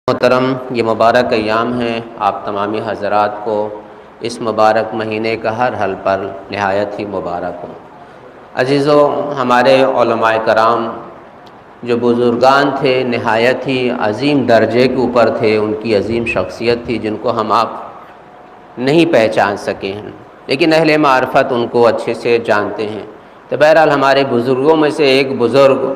محترم، یہ مبارک ایام ہیں، آپ تمامی حضرات کو اس مبارک مہینے کا ہر حل پر نہایت ہی مبارک ہوں۔ عزیزو، ہمارے علماء کرام جو بزرگان تھے نہایت ہی عظیم درجے کے اوپر تھے، ان کی عظیم شخصیت تھی جن کو ہم آپ نہیں پہچان سکے ہیں، لیکن اہل معرفت ان کو اچھے سے جانتے ہیں۔ تو بہرحال ہمارے بزرگوں میں سے ایک بزرگ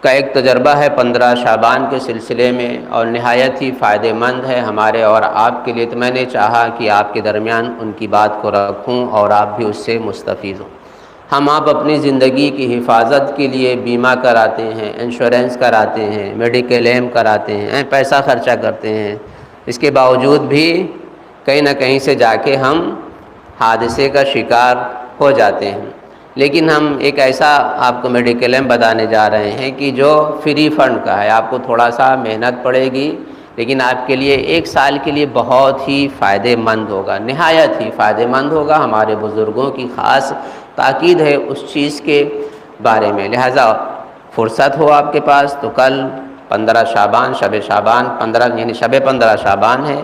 کا ایک تجربہ ہے 15 شعبان کے سلسلے میں، اور نہایت ہی فائدہ مند ہے ہمارے اور آپ کے لیے۔ تو میں نے چاہا کہ آپ کے درمیان ان کی بات کو رکھوں اور آپ بھی اس سے مستفید ہوں۔ ہم آپ اپنی زندگی کی حفاظت کے لیے بیمہ کراتے ہیں، انشورنس کراتے ہیں، میڈیکل ایم کراتے ہیں، پیسہ خرچہ کرتے ہیں، اس کے باوجود بھی کہیں نہ کہیں سے جا کے ہم حادثے کا شکار ہو جاتے ہیں۔ لیکن ہم ایک ایسا آپ کو میڈیکل ایم بتانے جا رہے ہیں کہ جو فری فنڈ کا ہے، آپ کو تھوڑا سا محنت پڑے گی لیکن آپ کے لیے 1 سال کے لیے بہت ہی فائدہ مند ہوگا، نہایت ہی فائدہ مند ہوگا۔ ہمارے بزرگوں کی خاص تاکید ہے اس چیز کے بارے میں، لہٰذا فرصت ہو آپ کے پاس تو کل 15 شعبان، شب شعبان 15 یعنی شب 15 شعبان ہے،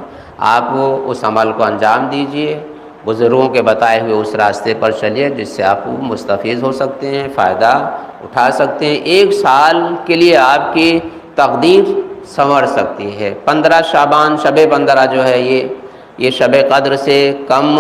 آپ اس عمل کو انجام دیجئے، بزرگوں کے بتائے ہوئے اس راستے پر چلیے جس سے آپ مستفید ہو سکتے ہیں، فائدہ اٹھا سکتے ہیں۔ 1 سال کے لیے آپ کی تقدیر سنور سکتی ہے۔ 15 شعبان شب 15 جو ہے یہ شب قدر سے کم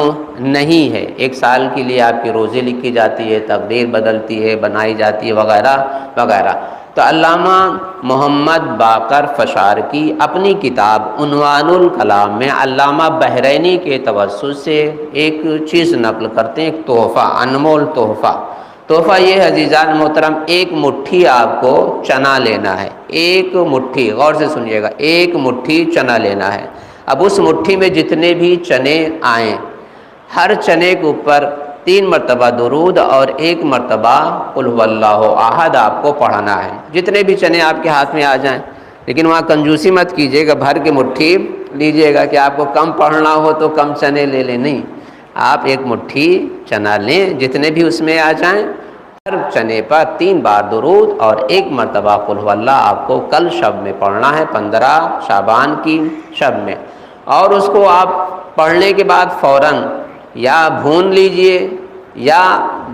نہیں ہے۔ 1 سال کے لیے آپ کی روزی لکھی جاتی ہے، تقدیر بدلتی ہے، بنائی جاتی ہے، وغیرہ وغیرہ۔ تو علامہ محمد باقر فشار کی اپنی کتاب عنوان الکلام میں علامہ بحرینی کے توسط سے ایک چیز نقل کرتے ہیں، ایک تحفہ، انمول تحفہ۔ تحفہ یہ ہے عزیزان محترم، 1 مٹھی آپ کو چنا لینا ہے، 1 مٹھی، غور سے سنیے گا، 1 مٹھی چنا لینا ہے۔ اب اس مٹھی میں جتنے بھی چنے آئیں، ہر چنے کے اوپر 3 مرتبہ درود اور 1 مرتبہ قل هو اللہ احد آپ کو پڑھنا ہے، جتنے بھی چنے آپ کے ہاتھ میں آ جائیں۔ لیکن وہاں کنجوسی مت کیجیے گا، بھر کے مٹھی لیجیے گا کہ آپ کو کم پڑھنا ہو تو کم چنے لے لیں، نہیں، آپ 1 مٹھی چنا لیں، جتنے بھی اس میں آ جائیں، ہر چنے پر 3 بار درود اور 1 مرتبہ قل هو اللہ آپ کو کل شب میں پڑھنا ہے، 15 شعبان کی شب میں۔ اور اس کو آپ پڑھنے کے بعد فوراً یا بھون لیجئے یا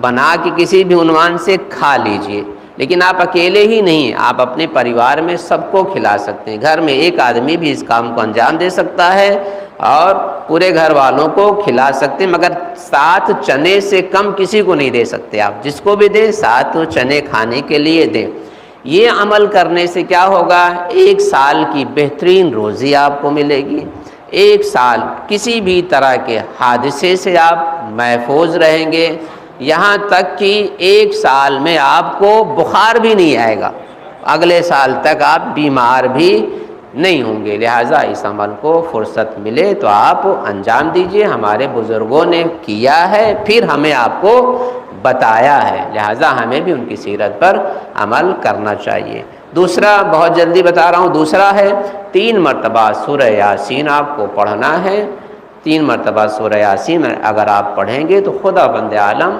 بنا کے کسی بھی عنوان سے کھا لیجئے، لیکن آپ اکیلے ہی نہیں، آپ اپنے پریوار میں سب کو کھلا سکتے ہیں۔ گھر میں 1 آدمی بھی اس کام کو انجام دے سکتا ہے اور پورے گھر والوں کو کھلا سکتے ہیں، مگر 7 چنے سے کم کسی کو نہیں دے سکتے۔ آپ جس کو بھی دیں 7 چنے کھانے کے لیے دیں۔ یہ عمل کرنے سے کیا ہوگا؟ 1 سال کی بہترین روزی آپ کو ملے گی، 1 سال کسی بھی طرح کے حادثے سے آپ محفوظ رہیں گے، یہاں تک کہ 1 سال میں آپ کو بخار بھی نہیں آئے گا، اگلے سال تک آپ بیمار بھی نہیں ہوں گے۔ لہٰذا اس عمل کو فرصت ملے تو آپ انجام دیجئے، ہمارے بزرگوں نے کیا ہے پھر ہمیں آپ کو بتایا ہے، لہٰذا ہمیں بھی ان کی سیرت پر عمل کرنا چاہیے۔ دوسرا بہت جلدی بتا رہا ہوں، دوسرا ہے 3 مرتبہ سورہ یاسین آپ کو پڑھنا ہے۔ 3 مرتبہ سورہ یاسین اگر آپ پڑھیں گے تو خدا بند عالم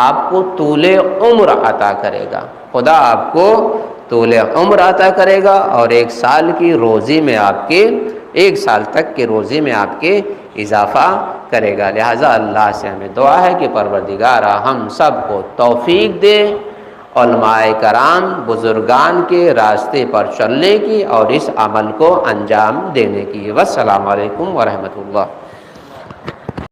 آپ کو طول عمر عطا کرے گا، خدا آپ کو طول عمر عطا کرے گا اور 1 سال کی روزی میں آپ کے 1 سال تک کی روزی میں آپ کے اضافہ کرے گا۔ لہٰذا اللہ سے ہمیں دعا ہے کہ پروردگارا ہم سب کو توفیق دے علماء کرام بزرگان کے راستے پر چلنے کی اور اس عمل کو انجام دینے کی۔ والسلام علیکم ورحمۃ اللہ۔